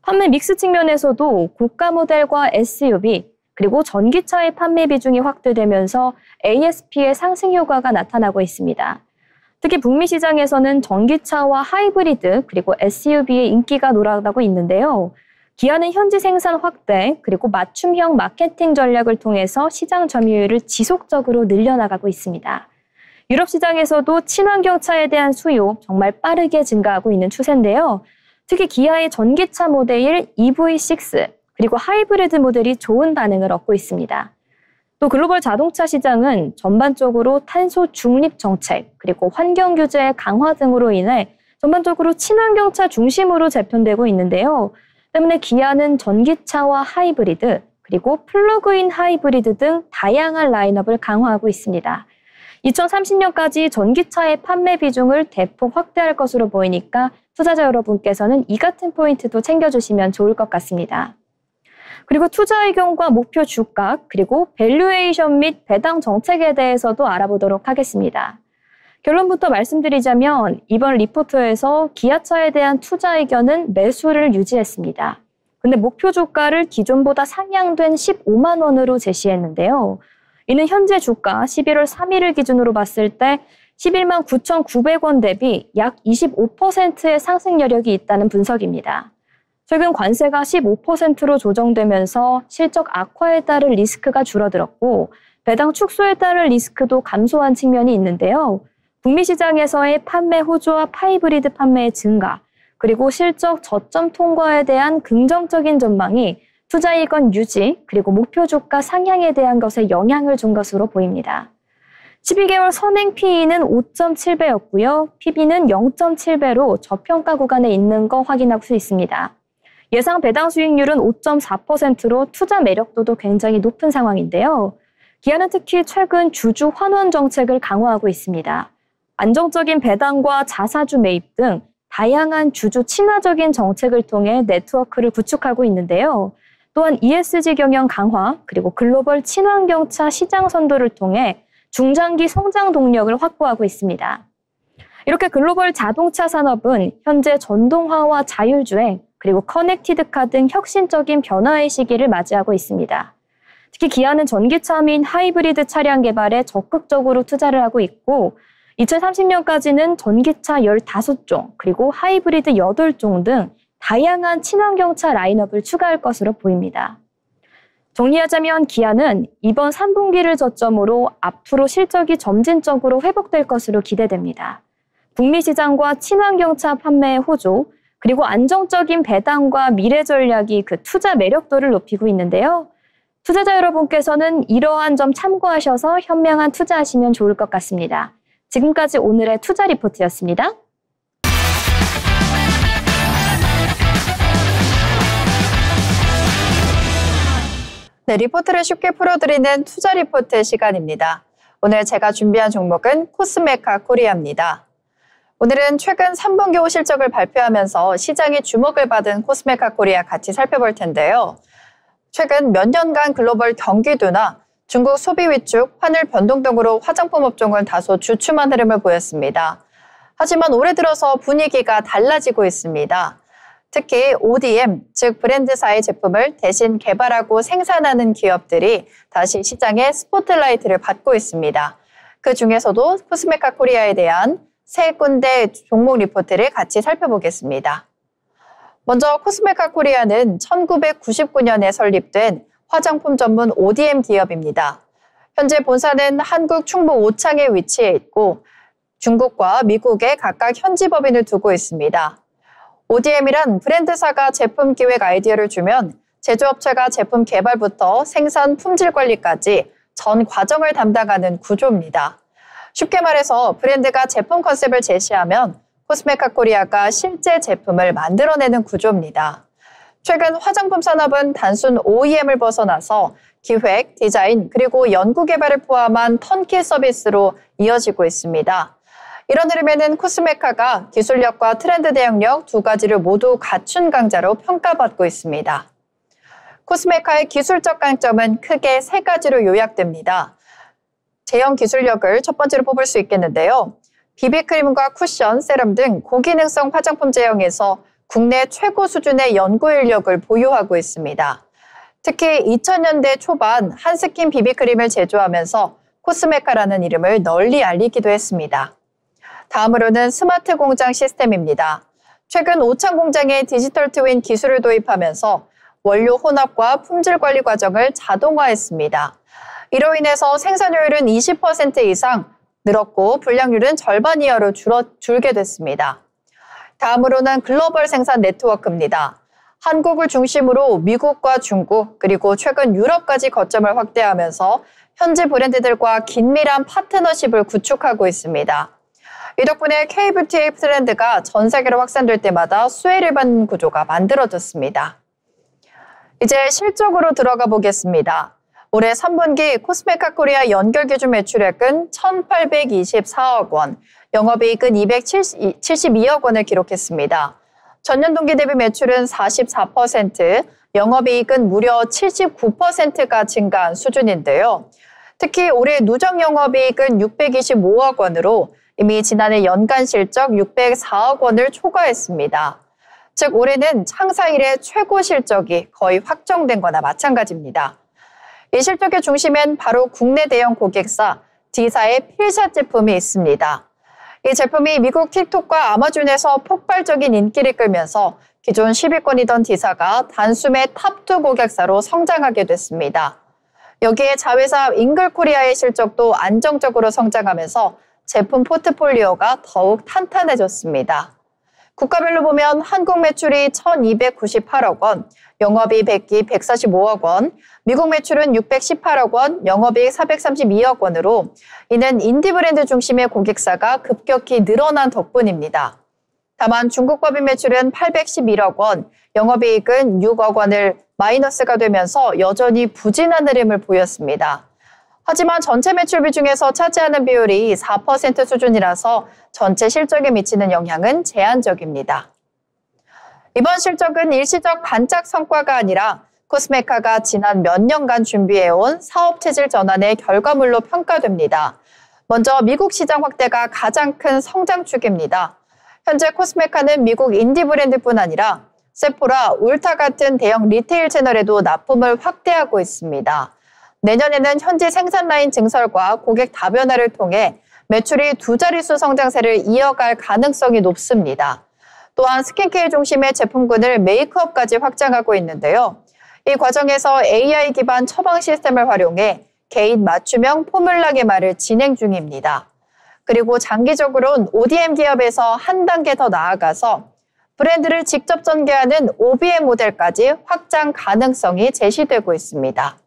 S1: 판매 믹스 측면에서도 고가 모델과 SUV 그리고 전기차의 판매 비중이 확대되면서 ASP의 상승 효과가 나타나고 있습니다. 특히 북미 시장에서는 전기차와 하이브리드 그리고 SUV의 인기가 놀아나고 있는데요. 기아는 현지 생산 확대 그리고 맞춤형 마케팅 전략을 통해서 시장 점유율을 지속적으로 늘려나가고 있습니다. 유럽 시장에서도 친환경차에 대한 수요 정말 빠르게 증가하고 있는 추세인데요. 특히 기아의 전기차 모델 EV6 그리고 하이브리드 모델이 좋은 반응을 얻고 있습니다. 또 글로벌 자동차 시장은 전반적으로 탄소 중립 정책 그리고 환경 규제의 강화 등으로 인해 전반적으로 친환경차 중심으로 재편되고 있는데요. 때문에 기아는 전기차와 하이브리드 그리고 플러그인 하이브리드 등 다양한 라인업을 강화하고 있습니다. 2030년까지 전기차의 판매 비중을 대폭 확대할 것으로 보이니까 투자자 여러분께서는 이 같은 포인트도 챙겨주시면 좋을 것 같습니다. 그리고 투자 의견과 목표 주가 그리고 밸류에이션 및 배당 정책에 대해서도 알아보도록 하겠습니다. 결론부터 말씀드리자면 이번 리포트에서 기아차에 대한 투자 의견은 매수를 유지했습니다. 근데 목표 주가를 기존보다 상향된 15만 원으로 제시했는데요. 이는 현재 주가 11월 3일을 기준으로 봤을 때 11만 9,900원 대비 약 25%의 상승 여력이 있다는 분석입니다. 최근 관세가 15%로 조정되면서 실적 악화에 따른 리스크가 줄어들었고 배당 축소에 따른 리스크도 감소한 측면이 있는데요. 북미 시장에서의 판매 호조와 하이브리드 판매의 증가, 그리고 실적 저점 통과에 대한 긍정적인 전망이 투자이익원 유지, 그리고 목표 주가 상향에 대한 것에 영향을 준 것으로 보입니다. 12개월 선행 PE는 5.7배였고요. PB는 0.7배로 저평가 구간에 있는 거 확인할 수 있습니다. 예상 배당 수익률은 5.4%로 투자 매력도도 굉장히 높은 상황인데요. 기아는 특히 최근 주주 환원 정책을 강화하고 있습니다. 안정적인 배당과 자사주 매입 등 다양한 주주 친화적인 정책을 통해 네트워크를 구축하고 있는데요. 또한 ESG 경영 강화, 그리고 글로벌 친환경차 시장 선도를 통해 중장기 성장 동력을 확보하고 있습니다. 이렇게 글로벌 자동차 산업은 현재 전동화와 자율주행, 그리고 커넥티드카 등 혁신적인 변화의 시기를 맞이하고 있습니다. 특히 기아는 전기차 및 하이브리드 차량 개발에 적극적으로 투자를 하고 있고 2030년까지는 전기차 15종, 그리고 하이브리드 8종 등 다양한 친환경차 라인업을 추가할 것으로 보입니다. 정리하자면 기아는 이번 3분기를 저점으로 앞으로 실적이 점진적으로 회복될 것으로 기대됩니다. 북미 시장과 친환경차 판매의 호조, 그리고 안정적인 배당과 미래 전략이 그 투자 매력도를 높이고 있는데요. 투자자 여러분께서는 이러한 점 참고하셔서 현명한 투자하시면 좋을 것 같습니다. 지금까지 오늘의 투자 리포트였습니다.
S3: 네, 리포트를 쉽게 풀어드리는 투자 리포트 시간입니다. 오늘 제가 준비한 종목은 코스메카 코리아입니다. 오늘은 최근 3분기 호 실적을 발표하면서 시장의 주목을 받은 코스메카 코리아 같이 살펴볼 텐데요. 최근 몇 년간 글로벌 경기도나 중국 소비 위축, 환율 변동 등으로 화장품 업종은 다소 주춤한 흐름을 보였습니다. 하지만 올해 들어서 분위기가 달라지고 있습니다. 특히 ODM, 즉 브랜드사의 제품을 대신 개발하고 생산하는 기업들이 다시 시장의 스포트라이트를 받고 있습니다. 그 중에서도 코스메카 코리아에 대한 세 군데 종목 리포트를 같이 살펴보겠습니다. 먼저 코스메카 코리아는 1999년에 설립된 화장품 전문 ODM 기업입니다. 현재 본사는 한국 충북 오창에 위치해 있고 중국과 미국에 각각 현지 법인을 두고 있습니다. ODM이란 브랜드사가 제품 기획 아이디어를 주면 제조업체가 제품 개발부터 생산 품질 관리까지 전 과정을 담당하는 구조입니다. 쉽게 말해서 브랜드가 제품 컨셉을 제시하면 코스메카 코리아가 실제 제품을 만들어내는 구조입니다. 최근 화장품 산업은 단순 OEM을 벗어나서 기획, 디자인, 그리고 연구개발을 포함한 턴키 서비스로 이어지고 있습니다. 이런 흐름에는 코스메카가 기술력과 트렌드 대응력 두 가지를 모두 갖춘 강자로 평가받고 있습니다. 코스메카의 기술적 강점은 크게 세 가지로 요약됩니다. 제형 기술력을 첫 번째로 뽑을 수 있겠는데요. 비비크림과 쿠션, 세럼 등 고기능성 화장품 제형에서 국내 최고 수준의 연구 인력을 보유하고 있습니다. 특히 2000년대 초반 한스킨 비비크림을 제조하면서 코스메카라는 이름을 널리 알리기도 했습니다. 다음으로는 스마트 공장 시스템입니다. 최근 오창 공장에 디지털 트윈 기술을 도입하면서 원료 혼합과 품질 관리 과정을 자동화했습니다. 이로 인해서 생산효율은 20% 이상 늘었고 불량률은 절반 이하로 줄게 됐습니다. 다음으로는 글로벌 생산 네트워크입니다. 한국을 중심으로 미국과 중국 그리고 최근 유럽까지 거점을 확대하면서 현지 브랜드들과 긴밀한 파트너십을 구축하고 있습니다. 이 덕분에 K-뷰티의 트렌드가 전 세계로 확산될 때마다 수혜를 받는 구조가 만들어졌습니다. 이제 실적으로 들어가 보겠습니다. 올해 3분기 코스메카 코리아 연결 기준 매출액은 1,824억 원, 영업이익은 272억 원을 기록했습니다. 전년 동기 대비 매출은 44%, 영업이익은 무려 79%가 증가한 수준인데요. 특히 올해 누적 영업이익은 625억 원으로 이미 지난해 연간 실적 604억 원을 초과했습니다. 즉 올해는 창사 이래 최고 실적이 거의 확정된 거나 마찬가지입니다. 이 실적의 중심엔 바로 국내 대형 고객사 D사의 필샷 제품이 있습니다. 이 제품이 미국 틱톡과 아마존에서 폭발적인 인기를 끌면서 기존 10위권이던 D사가 단숨에 탑2 고객사로 성장하게 됐습니다. 여기에 자회사 잉글코리아의 실적도 안정적으로 성장하면서 제품 포트폴리오가 더욱 탄탄해졌습니다. 국가별로 보면 한국 매출이 1,298억 원, 영업이익 145억 원, 미국 매출은 618억 원, 영업이익 432억 원으로 이는 인디 브랜드 중심의 고객사가 급격히 늘어난 덕분입니다. 다만 중국 법인 매출은 811억 원, 영업이익은 6억 원을 마이너스가 되면서 여전히 부진한 흐름을 보였습니다. 하지만 전체 매출 비중에서 차지하는 비율이 4% 수준이라서 전체 실적에 미치는 영향은 제한적입니다. 이번 실적은 일시적 반짝 성과가 아니라 코스메카가 지난 몇 년간 준비해온 사업 체질 전환의 결과물로 평가됩니다. 먼저 미국 시장 확대가 가장 큰 성장축입니다. 현재 코스메카는 미국 인디 브랜드뿐 아니라 세포라, 울타 같은 대형 리테일 채널에도 납품을 확대하고 있습니다. 내년에는 현지 생산 라인 증설과 고객 다변화를 통해 매출이 두 자릿수 성장세를 이어갈 가능성이 높습니다. 또한 스킨케어 중심의 제품군을 메이크업까지 확장하고 있는데요. 이 과정에서 AI 기반 처방 시스템을 활용해 개인 맞춤형 포뮬라 개발을 진행 중입니다. 그리고 장기적으로는 ODM 기업에서 한 단계 더 나아가서 브랜드를 직접 전개하는 OBM 모델까지 확장 가능성이 제시되고 있습니다.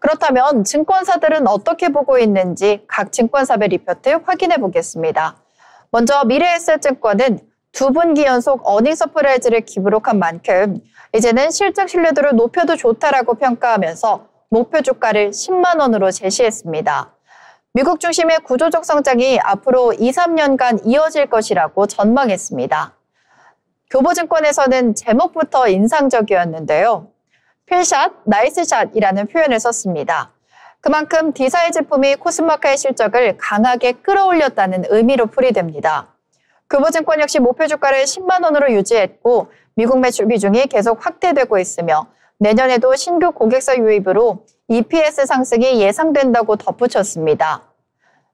S3: 그렇다면 증권사들은 어떻게 보고 있는지 각 증권사별 리포트 확인해 보겠습니다. 먼저 미래에셋증권은 2분기 연속 어닝 서프라이즈를 기록한 만큼 이제는 실적 신뢰도를 높여도 좋다라고 평가하면서 목표 주가를 10만 원으로 제시했습니다. 미국 중심의 구조적 성장이 앞으로 2, 3년간 이어질 것이라고 전망했습니다. 교보증권에서는 제목부터 인상적이었는데요. 필샷, 나이스샷이라는 표현을 썼습니다. 그만큼 D사의 제품이 코스메카의 실적을 강하게 끌어올렸다는 의미로 풀이됩니다. 교보증권 역시 목표 주가를 10만 원으로 유지했고 미국 매출 비중이 계속 확대되고 있으며 내년에도 신규 고객사 유입으로 EPS 상승이 예상된다고 덧붙였습니다.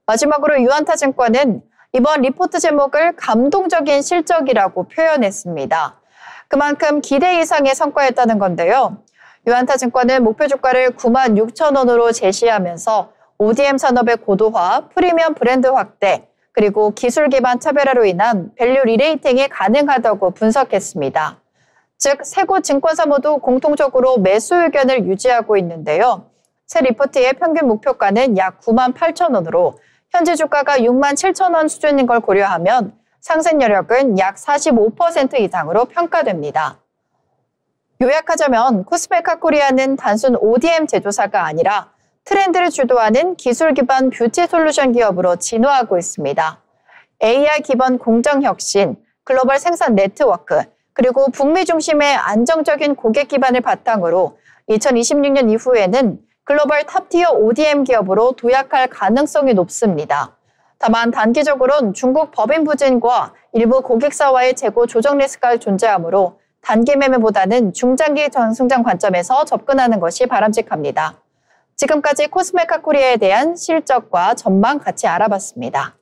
S3: 마지막으로 유안타증권은 이번 리포트 제목을 감동적인 실적이라고 표현했습니다. 그만큼 기대 이상의 성과였다는 건데요. 유안타증권은 목표 주가를 9만 6천 원으로 제시하면서 ODM 산업의 고도화, 프리미엄 브랜드 확대, 그리고 기술 기반 차별화로 인한 밸류 리레이팅이 가능하다고 분석했습니다. 즉, 세 곳 증권사 모두 공통적으로 매수 의견을 유지하고 있는데요. 새 리포트의 평균 목표가는 약 9만 8천 원으로 현재 주가가 6만 7천 원 수준인 걸 고려하면 상승 여력은 약 45% 이상으로 평가됩니다. 요약하자면 코스메카 코리아는 단순 ODM 제조사가 아니라 트렌드를 주도하는 기술 기반 뷰티 솔루션 기업으로 진화하고 있습니다. AI 기반 공정 혁신, 글로벌 생산 네트워크, 그리고 북미 중심의 안정적인 고객 기반을 바탕으로 2026년 이후에는 글로벌 탑티어 ODM 기업으로 도약할 가능성이 높습니다. 다만 단기적으로는 중국 법인 부진과 일부 고객사와의 재고 조정 리스크가 존재하므로 단기 매매보다는 중장기 전승장 관점에서 접근하는 것이 바람직합니다. 지금까지 코스메카 코리아에 대한 실적과 전망 같이 알아봤습니다.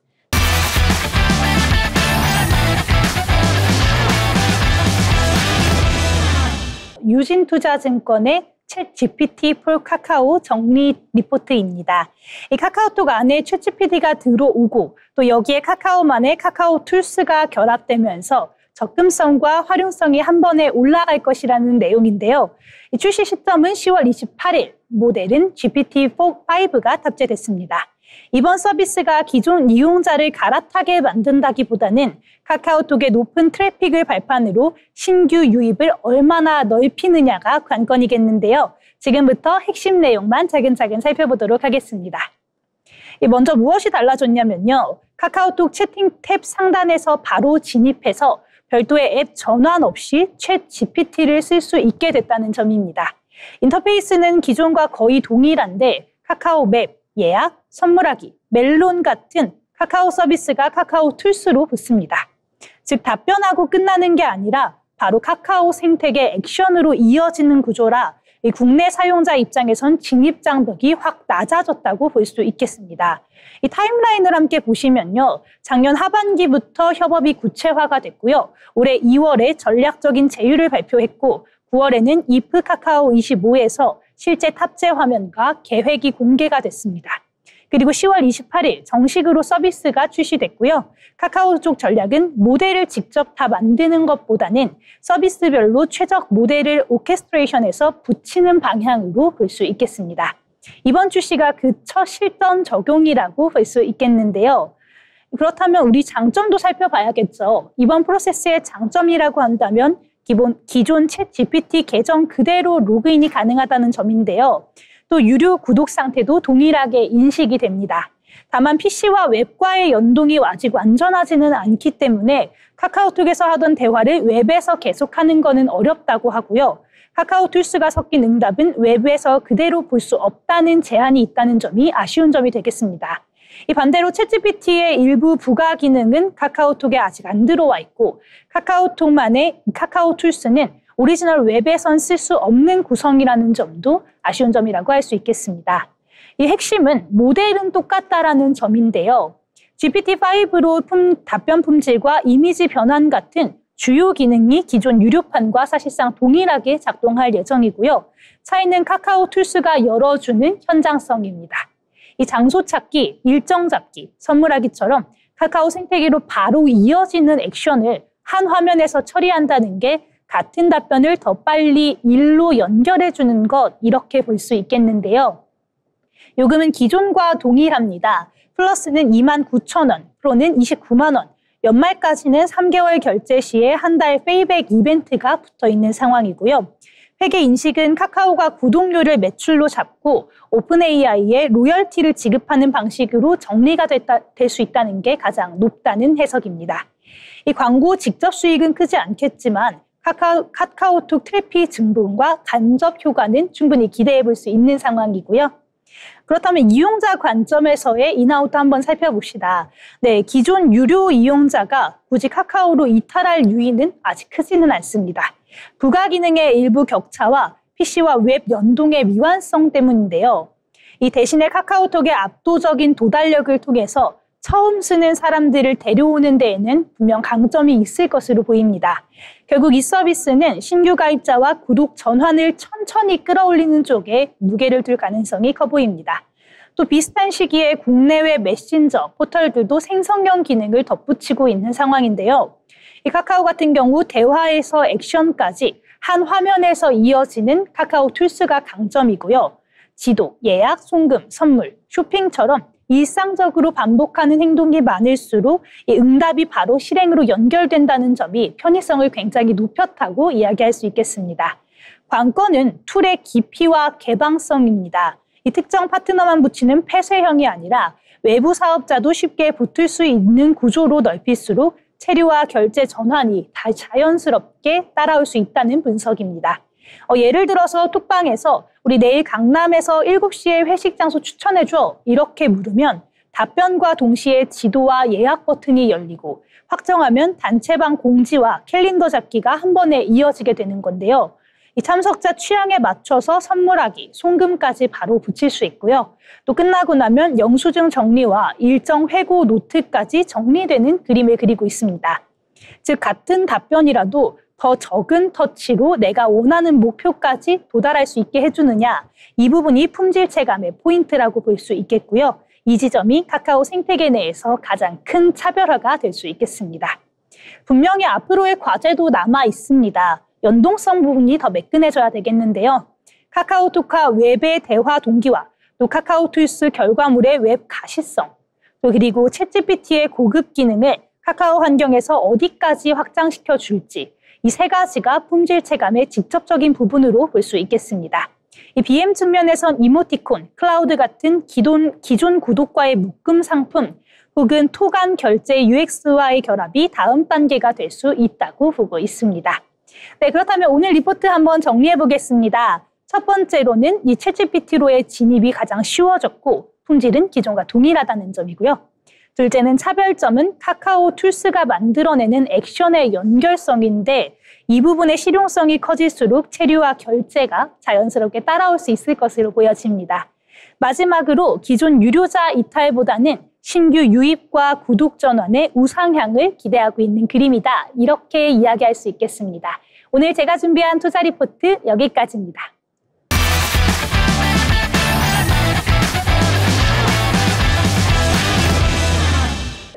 S6: 유진투자증권의 챗GPT 폴 카카오 정리 리포트입니다. 이 카카오톡 안에 챗GPT가 들어오고 또 여기에 카카오만의 카카오 툴스가 결합되면서 접근성과 활용성이 한 번에 올라갈 것이라는 내용인데요. 이 출시 시점은 10월 28일, 모델은 GPT-5가 탑재됐습니다. 이번 서비스가 기존 이용자를 갈아타게 만든다기보다는 카카오톡의 높은 트래픽을 발판으로 신규 유입을 얼마나 넓히느냐가 관건이겠는데요. 지금부터 핵심 내용만 차근차근 살펴보도록 하겠습니다. 먼저 무엇이 달라졌냐면요. 카카오톡 채팅 탭 상단에서 바로 진입해서 별도의 앱 전환 없이 챗 GPT를 쓸 수 있게 됐다는 점입니다. 인터페이스는 기존과 거의 동일한데 카카오 맵, 예약, 선물하기, 멜론 같은 카카오 서비스가 카카오 툴스로 붙습니다. 즉 답변하고 끝나는 게 아니라 바로 카카오 생태계 액션으로 이어지는 구조라 국내 사용자 입장에선 진입 장벽이 확 낮아졌다고 볼 수 있겠습니다. 이 타임라인을 함께 보시면요. 작년 하반기부터 협업이 구체화가 됐고요. 올해 2월에 전략적인 제휴를 발표했고 9월에는 이프 카카오 25에서 실제 탑재 화면과 계획이 공개가 됐습니다. 그리고 10월 28일 정식으로 서비스가 출시됐고요. 카카오톡 전략은 모델을 직접 다 만드는 것보다는 서비스별로 최적 모델을 오케스트레이션해서 붙이는 방향으로 볼 수 있겠습니다. 이번 출시가 그 첫 실전 적용이라고 볼 수 있겠는데요. 그렇다면 우리 장점도 살펴봐야겠죠. 이번 프로세스의 장점이라고 한다면 기존 챗 GPT 계정 그대로 로그인이 가능하다는 점인데요. 또 유료 구독 상태도 동일하게 인식이 됩니다. 다만 PC와 웹과의 연동이 아직 완전하지는 않기 때문에 카카오톡에서 하던 대화를 웹에서 계속하는 것은 어렵다고 하고요. 카카오 툴스가 섞인 응답은 웹에서 그대로 볼 수 없다는 제한이 있다는 점이 아쉬운 점이 되겠습니다. 이 반대로 챗GPT의 일부 부가 기능은 카카오톡에 아직 안 들어와 있고 카카오톡만의 카카오 툴스는 오리지널 웹에선 쓸 수 없는 구성이라는 점도 아쉬운 점이라고 할 수 있겠습니다. 이 핵심은 모델은 똑같다라는 점인데요. GPT-5로 답변 품질과 이미지 변환 같은 주요 기능이 기존 유료판과 사실상 동일하게 작동할 예정이고요. 차이는 카카오 툴스가 열어주는 현장성입니다. 이 장소 찾기, 일정 잡기, 선물하기처럼 카카오 생태계로 바로 이어지는 액션을 한 화면에서 처리한다는 게 같은 답변을 더 빨리 일로 연결해주는 것, 이렇게 볼 수 있겠는데요. 요금은 기존과 동일합니다. 플러스는 29,000원, 프로는 29만 원, 연말까지는 3개월 결제 시에 한 달 페이백 이벤트가 붙어 있는 상황이고요. 회계 인식은 카카오가 구독료를 매출로 잡고 오픈 AI에 로열티를 지급하는 방식으로 정리가 될 수 있다는 게 가장 높다는 해석입니다. 이 광고 직접 수익은 크지 않겠지만 카카오톡 트래픽 증봉과 간접 효과는 충분히 기대해 볼 수 있는 상황이고요. 그렇다면 이용자 관점에서의 인아웃도 한번 살펴봅시다. 네, 기존 유료 이용자가 굳이 카카오로 이탈할 유인은 아직 크지는 않습니다. 부가 기능의 일부 격차와 PC와 웹 연동의 미완성 때문인데요. 이 대신에 카카오톡의 압도적인 도달력을 통해서 처음 쓰는 사람들을 데려오는 데에는 분명 강점이 있을 것으로 보입니다. 결국 이 서비스는 신규 가입자와 구독 전환을 천천히 끌어올리는 쪽에 무게를 둘 가능성이 커 보입니다. 또 비슷한 시기에 국내외 메신저, 포털들도 생성형 기능을 덧붙이고 있는 상황인데요. 이 카카오 같은 경우 대화에서 액션까지 한 화면에서 이어지는 카카오 툴스가 강점이고요. 지도, 예약, 송금, 선물, 쇼핑처럼 일상적으로 반복하는 행동이 많을수록 이 응답이 바로 실행으로 연결된다는 점이 편의성을 굉장히 높였다고 이야기할 수 있겠습니다. 관건은 툴의 깊이와 개방성입니다. 이 특정 파트너만 붙이는 폐쇄형이 아니라 외부 사업자도 쉽게 붙을 수 있는 구조로 넓힐수록 체류와 결제 전환이 다 자연스럽게 따라올 수 있다는 분석입니다. 예를 들어서 톡방에서 우리 내일 강남에서 7시에 회식 장소 추천해줘 이렇게 물으면 답변과 동시에 지도와 예약 버튼이 열리고 확정하면 단체방 공지와 캘린더 잡기가 한 번에 이어지게 되는 건데요. 이 참석자 취향에 맞춰서 선물하기, 송금까지 바로 붙일 수 있고요. 또 끝나고 나면 영수증 정리와 일정 회고 노트까지 정리되는 그림을 그리고 있습니다. 즉 같은 답변이라도 더 적은 터치로 내가 원하는 목표까지 도달할 수 있게 해주느냐, 이 부분이 품질 체감의 포인트라고 볼 수 있겠고요. 이 지점이 카카오 생태계 내에서 가장 큰 차별화가 될 수 있겠습니다. 분명히 앞으로의 과제도 남아 있습니다. 연동성 부분이 더 매끈해져야 되겠는데요. 카카오톡과 웹의 대화 동기화, 또 카카오툴스 결과물의 웹 가시성, 또 그리고 챗GPT의 고급 기능을 카카오 환경에서 어디까지 확장시켜 줄지, 이 세 가지가 품질 체감의 직접적인 부분으로 볼 수 있겠습니다. 이 BM 측면에선 이모티콘, 클라우드 같은 기존 구독과의 묶음 상품, 혹은 토간 결제 UX와의 결합이 다음 단계가 될 수 있다고 보고 있습니다. 네, 그렇다면 오늘 리포트 한번 정리해 보겠습니다. 첫 번째로는 이 챗GPT로의 진입이 가장 쉬워졌고 품질은 기존과 동일하다는 점이고요. 둘째는 차별점은 카카오 툴스가 만들어내는 액션의 연결성인데 이 부분의 실용성이 커질수록 체류와 결제가 자연스럽게 따라올 수 있을 것으로 보여집니다. 마지막으로 기존 유료자 이탈보다는 신규 유입과 구독 전환의 우상향을 기대하고 있는 그림이다. 이렇게 이야기할 수 있겠습니다. 오늘 제가 준비한 투자 리포트 여기까지입니다.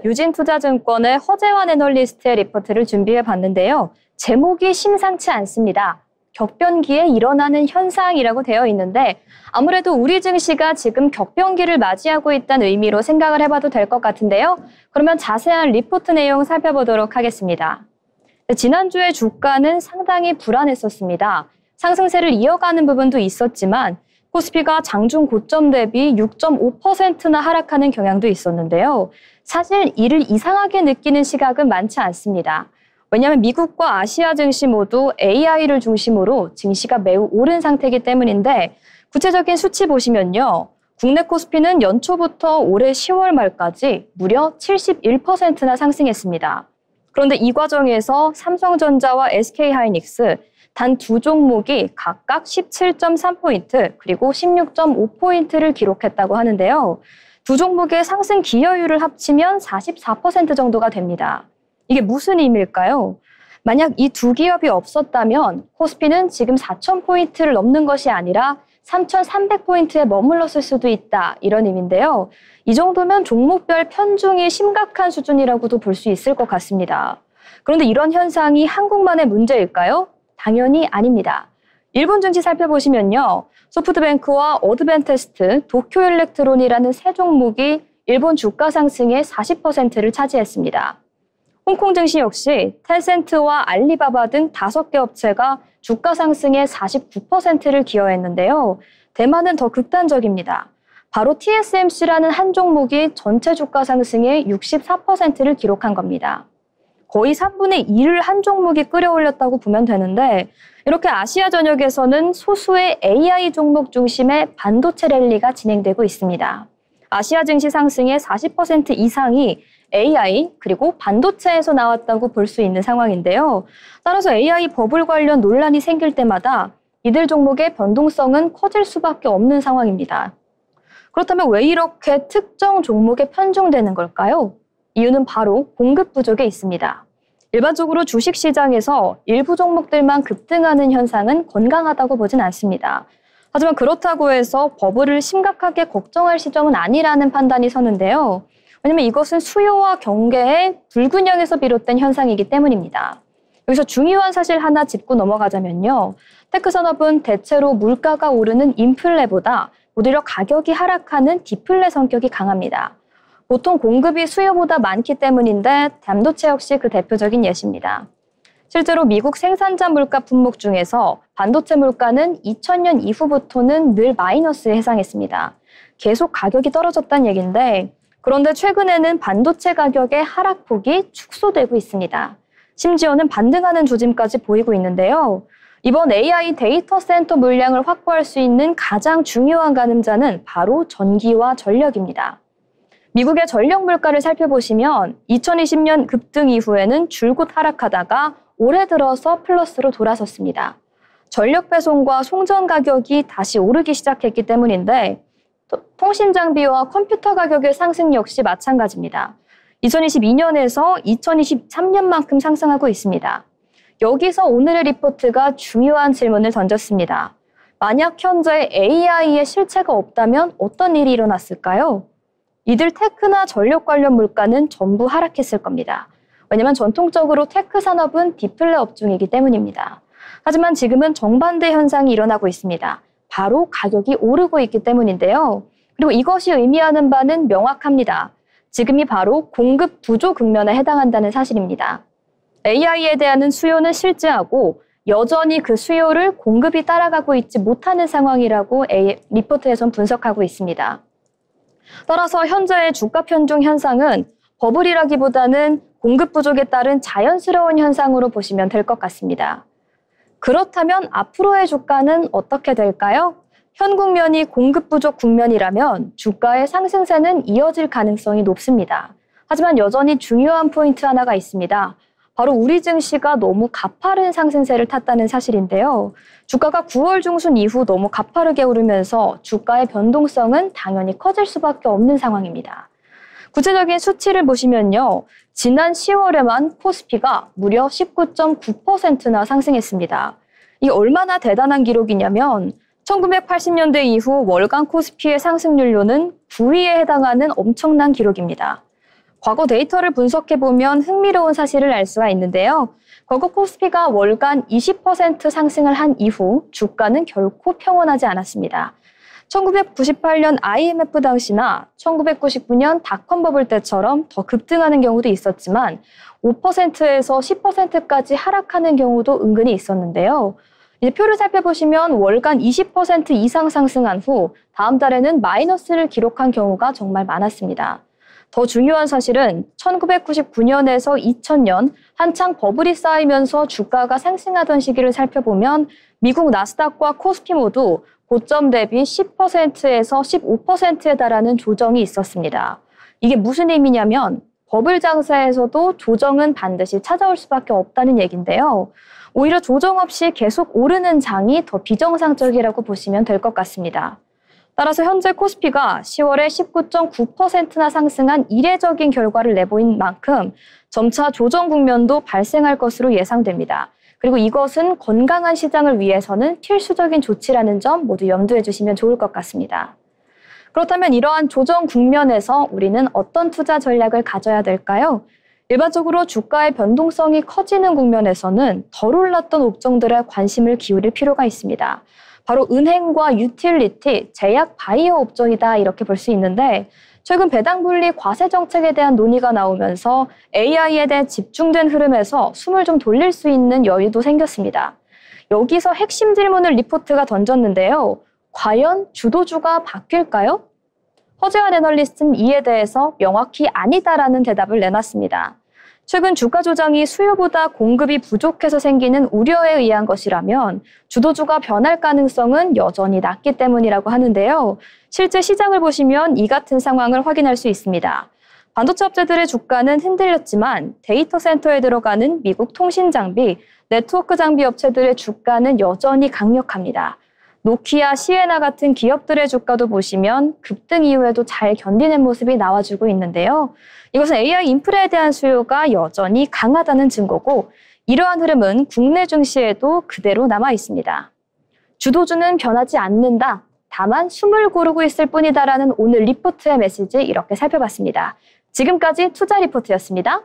S1: 유진투자증권의 허재환 애널리스트의 리포트를 준비해 봤는데요. 제목이 심상치 않습니다. 격변기에 일어나는 현상이라고 되어 있는데 아무래도 우리 증시가 지금 격변기를 맞이하고 있다는 의미로 생각을 해봐도 될 것 같은데요. 그러면 자세한 리포트 내용 살펴보도록 하겠습니다. 지난주에 주가는 상당히 불안했었습니다. 상승세를 이어가는 부분도 있었지만 코스피가 장중 고점 대비 6.5%나 하락하는 경향도 있었는데요. 사실 이를 이상하게 느끼는 시각은 많지 않습니다. 왜냐하면 미국과 아시아 증시 모두 AI를 중심으로 증시가 매우 오른 상태이기 때문인데 구체적인 수치 보시면요. 국내 코스피는 연초부터 올해 10월 말까지 무려 71%나 상승했습니다. 그런데 이 과정에서 삼성전자와 SK하이닉스 단 두 종목이 각각 17.3포인트 그리고 16.5포인트를 기록했다고 하는데요. 두 종목의 상승 기여율을 합치면 44% 정도가 됩니다. 이게 무슨 의미일까요? 만약 이 두 기업이 없었다면 코스피는 지금 4,000포인트를 넘는 것이 아니라 3,300포인트에 머물렀을 수도 있다. 이런 의미인데요. 이 정도면 종목별 편중이 심각한 수준이라고도 볼 수 있을 것 같습니다. 그런데 이런 현상이 한국만의 문제일까요? 당연히 아닙니다. 일본 증시 살펴보시면요. 소프트뱅크와 어드밴테스트, 도쿄일렉트론이라는 세 종목이 일본 주가 상승의 40%를 차지했습니다. 홍콩 증시 역시 텐센트와 알리바바 등 5개 업체가 주가 상승의 49%를 기여했는데요. 대만은 더 극단적입니다. 바로 TSMC라는 한 종목이 전체 주가 상승의 64%를 기록한 겁니다. 거의 3분의 1을 한 종목이 끌어올렸다고 보면 되는데 이렇게 아시아 전역에서는 소수의 AI 종목 중심의 반도체 랠리가 진행되고 있습니다. 아시아 증시 상승의 40% 이상이 AI 그리고 반도체에서 나왔다고 볼 수 있는 상황인데요. 따라서 AI 버블 관련 논란이 생길 때마다 이들 종목의 변동성은 커질 수밖에 없는 상황입니다. 그렇다면 왜 이렇게 특정 종목에 편중되는 걸까요? 이유는 바로 공급 부족에 있습니다. 일반적으로 주식시장에서 일부 종목들만 급등하는 현상은 건강하다고 보진 않습니다. 하지만 그렇다고 해서 버블을 심각하게 걱정할 시점은 아니라는 판단이 서는데요. 왜냐하면 이것은 수요와 경계의 불균형에서 비롯된 현상이기 때문입니다. 여기서 중요한 사실 하나 짚고 넘어가자면요. 테크 산업은 대체로 물가가 오르는 인플레보다 오히려 가격이 하락하는 디플레 성격이 강합니다. 보통 공급이 수요보다 많기 때문인데 반도체 역시 그 대표적인 예시입니다. 실제로 미국 생산자 물가 품목 중에서 반도체 물가는 2000년 이후부터는 늘 마이너스에 해당했습니다. 계속 가격이 떨어졌다는 얘기인데 그런데 최근에는 반도체 가격의 하락폭이 축소되고 있습니다. 심지어는 반등하는 조짐까지 보이고 있는데요. 이번 AI 데이터 센터 물량을 확보할 수 있는 가장 중요한 가늠자는 바로 전기와 전력입니다. 미국의 전력 물가를 살펴보시면 2020년 급등 이후에는 줄곧 하락하다가 올해 들어서 플러스로 돌아섰습니다. 전력 배송과 송전 가격이 다시 오르기 시작했기 때문인데 통신 장비와 컴퓨터 가격의 상승 역시 마찬가지입니다. 2022년에서 2023년만큼 상승하고 있습니다. 여기서 오늘의 리포트가 중요한 질문을 던졌습니다. 만약 현재 AI의 실체가 없다면 어떤 일이 일어났을까요? 이들 테크나 전력 관련 물가는 전부 하락했을 겁니다. 왜냐하면 전통적으로 테크 산업은 디플레 업종이기 때문입니다. 하지만 지금은 정반대 현상이 일어나고 있습니다. 바로 가격이 오르고 있기 때문인데요. 그리고 이것이 의미하는 바는 명확합니다. 지금이 바로 공급 부족 국면에 해당한다는 사실입니다. AI에 대한 수요는 실제하고 여전히 그 수요를 공급이 따라가고 있지 못하는 상황이라고 리포트에선 분석하고 있습니다. 따라서 현재의 주가 편중 현상은 버블이라기보다는 공급 부족에 따른 자연스러운 현상으로 보시면 될 것 같습니다. 그렇다면 앞으로의 주가는 어떻게 될까요? 현 국면이 공급 부족 국면이라면 주가의 상승세는 이어질 가능성이 높습니다. 하지만 여전히 중요한 포인트 하나가 있습니다. 바로 우리 증시가 너무 가파른 상승세를 탔다는 사실인데요. 주가가 9월 중순 이후 너무 가파르게 오르면서 주가의 변동성은 당연히 커질 수밖에 없는 상황입니다. 구체적인 수치를 보시면요. 지난 10월에만 코스피가 무려 19.9%나 상승했습니다. 이게 얼마나 대단한 기록이냐면 1980년대 이후 월간 코스피의 상승률로는 9위에 해당하는 엄청난 기록입니다. 과거 데이터를 분석해보면 흥미로운 사실을 알 수가 있는데요. 과거 코스피가 월간 20% 상승을 한 이후 주가는 결코 평온하지 않았습니다. 1998년 IMF 당시나 1999년 닷컴 버블 때처럼 더 급등하는 경우도 있었지만 5%에서 10%까지 하락하는 경우도 은근히 있었는데요. 이제 표를 살펴보시면 월간 20% 이상 상승한 후 다음 달에는 마이너스를 기록한 경우가 정말 많았습니다. 더 중요한 사실은 1999년에서 2000년 한창 버블이 쌓이면서 주가가 상승하던 시기를 살펴보면 미국 나스닥과 코스피 모두 고점 대비 10%에서 15%에 달하는 조정이 있었습니다. 이게 무슨 의미냐면 버블 장세에서도 조정은 반드시 찾아올 수밖에 없다는 얘기인데요. 오히려 조정 없이 계속 오르는 장이 더 비정상적이라고 보시면 될 것 같습니다. 따라서 현재 코스피가 10월에 19.9%나 상승한 이례적인 결과를 내보인 만큼 점차 조정 국면도 발생할 것으로 예상됩니다. 그리고 이것은 건강한 시장을 위해서는 필수적인 조치라는 점 모두 염두에 주시면 좋을 것 같습니다. 그렇다면 이러한 조정 국면에서 우리는 어떤 투자 전략을 가져야 될까요? 일반적으로 주가의 변동성이 커지는 국면에서는 덜 올랐던 업종들에 관심을 기울일 필요가 있습니다. 바로 은행과 유틸리티, 제약, 바이오 업종이다 이렇게 볼 수 있는데 최근 배당 분리 과세 정책에 대한 논의가 나오면서 AI에 대해 집중된 흐름에서 숨을 좀 돌릴 수 있는 여유도 생겼습니다. 여기서 핵심 질문을 리포트가 던졌는데요. 과연 주도주가 바뀔까요? 허재환 애널리스트는 이에 대해서 명확히 아니다라는 대답을 내놨습니다. 최근 주가 조정이 수요보다 공급이 부족해서 생기는 우려에 의한 것이라면 주도주가 변할 가능성은 여전히 낮기 때문이라고 하는데요. 실제 시장을 보시면 이 같은 상황을 확인할 수 있습니다. 반도체 업체들의 주가는 흔들렸지만 데이터 센터에 들어가는 미국 통신 장비, 네트워크 장비 업체들의 주가는 여전히 강력합니다. 노키아, 시에나 같은 기업들의 주가도 보시면 급등 이후에도 잘 견디는 모습이 나와주고 있는데요. 이것은 AI 인프라에 대한 수요가 여전히 강하다는 증거고 이러한 흐름은 국내 증시에도 그대로 남아 있습니다. 주도주는 변하지 않는다. 다만 숨을 고르고 있을 뿐이다라는 오늘 리포트의 메시지 이렇게 살펴봤습니다. 지금까지 투자 리포트였습니다.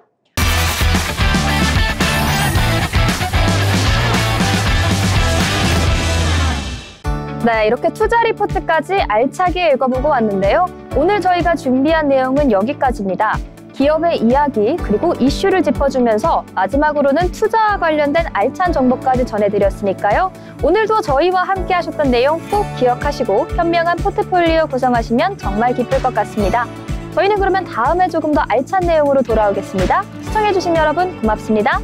S1: 네, 이렇게 투자 리포트까지 알차게 읽어보고 왔는데요. 오늘 저희가 준비한 내용은 여기까지입니다. 기업의 이야기 그리고 이슈를 짚어주면서 마지막으로는 투자와 관련된 알찬 정보까지 전해드렸으니까요. 오늘도 저희와 함께 하셨던 내용 꼭 기억하시고 현명한 포트폴리오 구성하시면 정말 기쁠 것 같습니다. 저희는 그러면 다음에 조금 더 알찬 내용으로 돌아오겠습니다. 시청해주신 여러분 고맙습니다.